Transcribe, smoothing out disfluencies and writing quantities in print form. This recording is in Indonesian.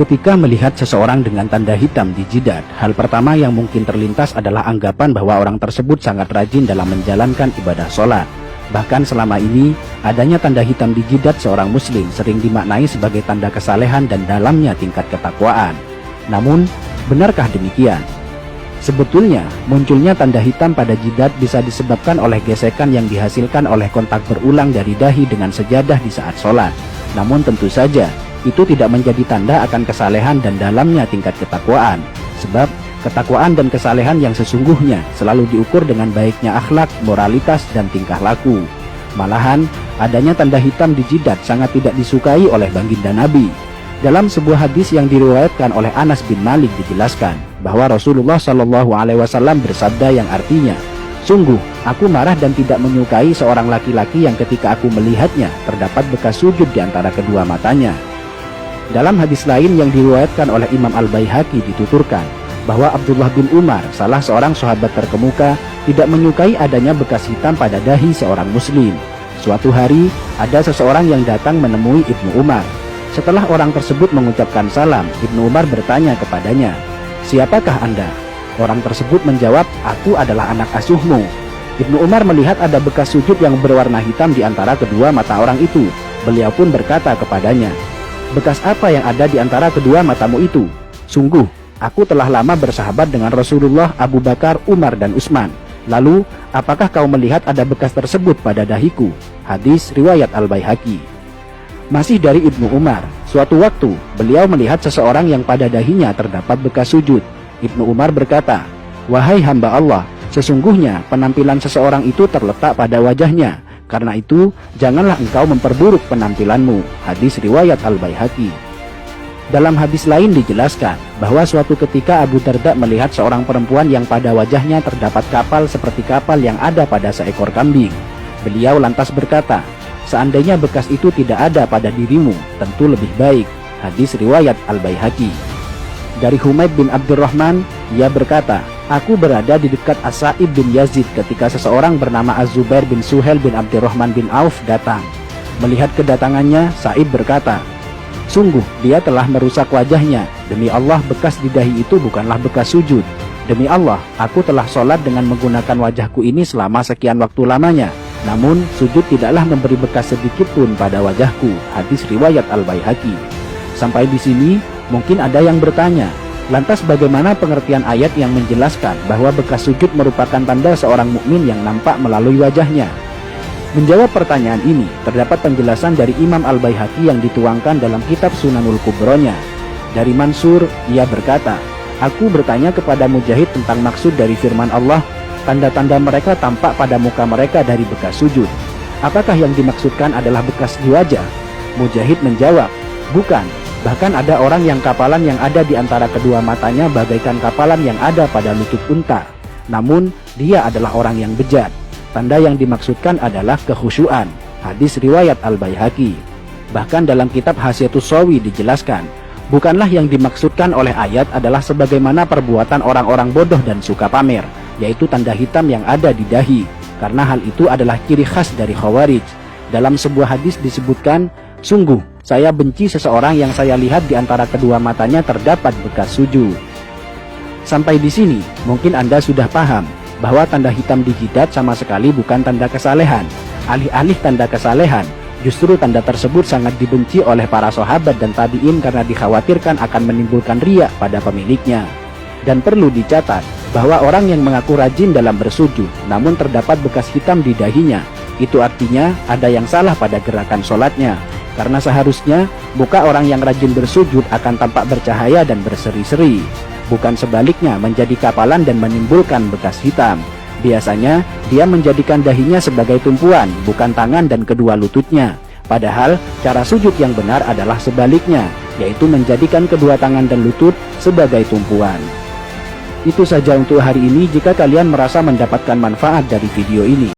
ketika melihat seseorang dengan tanda hitam di jidat, hal pertama yang mungkin terlintas adalah anggapan bahwa orang tersebut sangat rajin dalam menjalankan ibadah sholat. Bahkan selama ini, adanya tanda hitam di jidat seorang muslim sering dimaknai sebagai tanda kesalehan dan dalamnya tingkat ketakwaan. Namun, benarkah demikian? Sebetulnya, munculnya tanda hitam pada jidat bisa disebabkan oleh gesekan yang dihasilkan oleh kontak berulang dari dahi dengan sejadah di saat sholat. Namun tentu saja, itu tidak menjadi tanda akan kesalehan dan dalamnya tingkat ketakwaan. Sebab, ketakwaan dan kesalehan yang sesungguhnya selalu diukur dengan baiknya akhlak, moralitas, dan tingkah laku. Malahan, adanya tanda hitam di jidat sangat tidak disukai oleh baginda Nabi. Dalam sebuah hadis yang diriwayatkan oleh Anas bin Malik dijelaskan bahwa Rasulullah SAW bersabda yang artinya, "Sungguh, aku marah dan tidak menyukai seorang laki-laki yang ketika aku melihatnya terdapat bekas sujud di antara kedua matanya." Dalam hadis lain yang diriwayatkan oleh Imam Al-Baihaqi dituturkan bahwa Abdullah bin Umar, salah seorang sahabat terkemuka, tidak menyukai adanya bekas hitam pada dahi seorang muslim. Suatu hari, ada seseorang yang datang menemui Ibnu Umar. Setelah orang tersebut mengucapkan salam, Ibnu Umar bertanya kepadanya, "Siapakah Anda?" Orang tersebut menjawab, "Aku adalah anak asuhmu." Ibnu Umar melihat ada bekas sujud yang berwarna hitam di antara kedua mata orang itu. Beliau pun berkata kepadanya, "Bekas apa yang ada di antara kedua matamu itu?" "Sungguh, aku telah lama bersahabat dengan Rasulullah, Abu Bakar, Umar, dan Utsman. Lalu, apakah kau melihat ada bekas tersebut pada dahiku?" Hadis riwayat Al-Baihaqi. Masih dari Ibnu Umar, suatu waktu beliau melihat seseorang yang pada dahinya terdapat bekas sujud. Ibnu Umar berkata, "Wahai hamba Allah, sesungguhnya penampilan seseorang itu terletak pada wajahnya. Karena itu, janganlah engkau memperburuk penampilanmu." Hadis riwayat Al-Baihaqi. Dalam hadis lain dijelaskan bahwa suatu ketika Abu Darda melihat seorang perempuan yang pada wajahnya terdapat kapal seperti kapal yang ada pada seekor kambing. Beliau lantas berkata, "Seandainya bekas itu tidak ada pada dirimu, tentu lebih baik." Hadis riwayat Al-Baihaqi. Dari Humaid bin Abdurrahman, ia berkata, "Aku berada di dekat As-Sa'ib bin Yazid ketika seseorang bernama Az-Zubair bin Suhail bin Abdurrahman bin Auf datang. Melihat kedatangannya, Sa'ib berkata, 'Sungguh dia telah merusak wajahnya. Demi Allah, bekas di dahi itu bukanlah bekas sujud. Demi Allah, aku telah sholat dengan menggunakan wajahku ini selama sekian waktu lamanya. Namun, sujud tidaklah memberi bekas sedikit pun pada wajahku." Hadis riwayat Al-Baihaqi. Sampai di sini, mungkin ada yang bertanya, lantas bagaimana pengertian ayat yang menjelaskan bahwa bekas sujud merupakan tanda seorang mukmin yang nampak melalui wajahnya? Menjawab pertanyaan ini, terdapat penjelasan dari Imam Al-Baihaqi yang dituangkan dalam kitab Sunanul Kubronya. Dari Mansur, ia berkata, "Aku bertanya kepada Mujahid tentang maksud dari firman Allah, tanda-tanda mereka tampak pada muka mereka dari bekas sujud. Apakah yang dimaksudkan adalah bekas di wajah?" Mujahid menjawab, "Bukan. Bahkan ada orang yang kapalan yang ada di antara kedua matanya bagaikan kapalan yang ada pada lutut unta. Namun, dia adalah orang yang bejat. Tanda yang dimaksudkan adalah kekhusyuan." Hadis riwayat Al-Baihaqi. Bahkan dalam kitab Hasyatus Shawi dijelaskan, bukanlah yang dimaksudkan oleh ayat adalah sebagaimana perbuatan orang-orang bodoh dan suka pamer, yaitu tanda hitam yang ada di dahi, karena hal itu adalah ciri khas dari Khawarij. Dalam sebuah hadis disebutkan, "Sungguh, saya benci seseorang yang saya lihat di antara kedua matanya terdapat bekas sujud." Sampai di sini, mungkin Anda sudah paham bahwa tanda hitam di jidat sama sekali bukan tanda kesalehan. Alih-alih tanda kesalehan, justru tanda tersebut sangat dibenci oleh para sahabat dan tabi'in karena dikhawatirkan akan menimbulkan riya pada pemiliknya. Dan perlu dicatat bahwa orang yang mengaku rajin dalam bersujud namun terdapat bekas hitam di dahinya, itu artinya ada yang salah pada gerakan sholatnya. Karena seharusnya muka orang yang rajin bersujud akan tampak bercahaya dan berseri-seri, bukan sebaliknya menjadi kapalan dan menimbulkan bekas hitam. Biasanya dia menjadikan dahinya sebagai tumpuan, bukan tangan dan kedua lututnya. Padahal cara sujud yang benar adalah sebaliknya, yaitu menjadikan kedua tangan dan lutut sebagai tumpuan. Itu saja untuk hari ini. Jika kalian merasa mendapatkan manfaat dari video ini,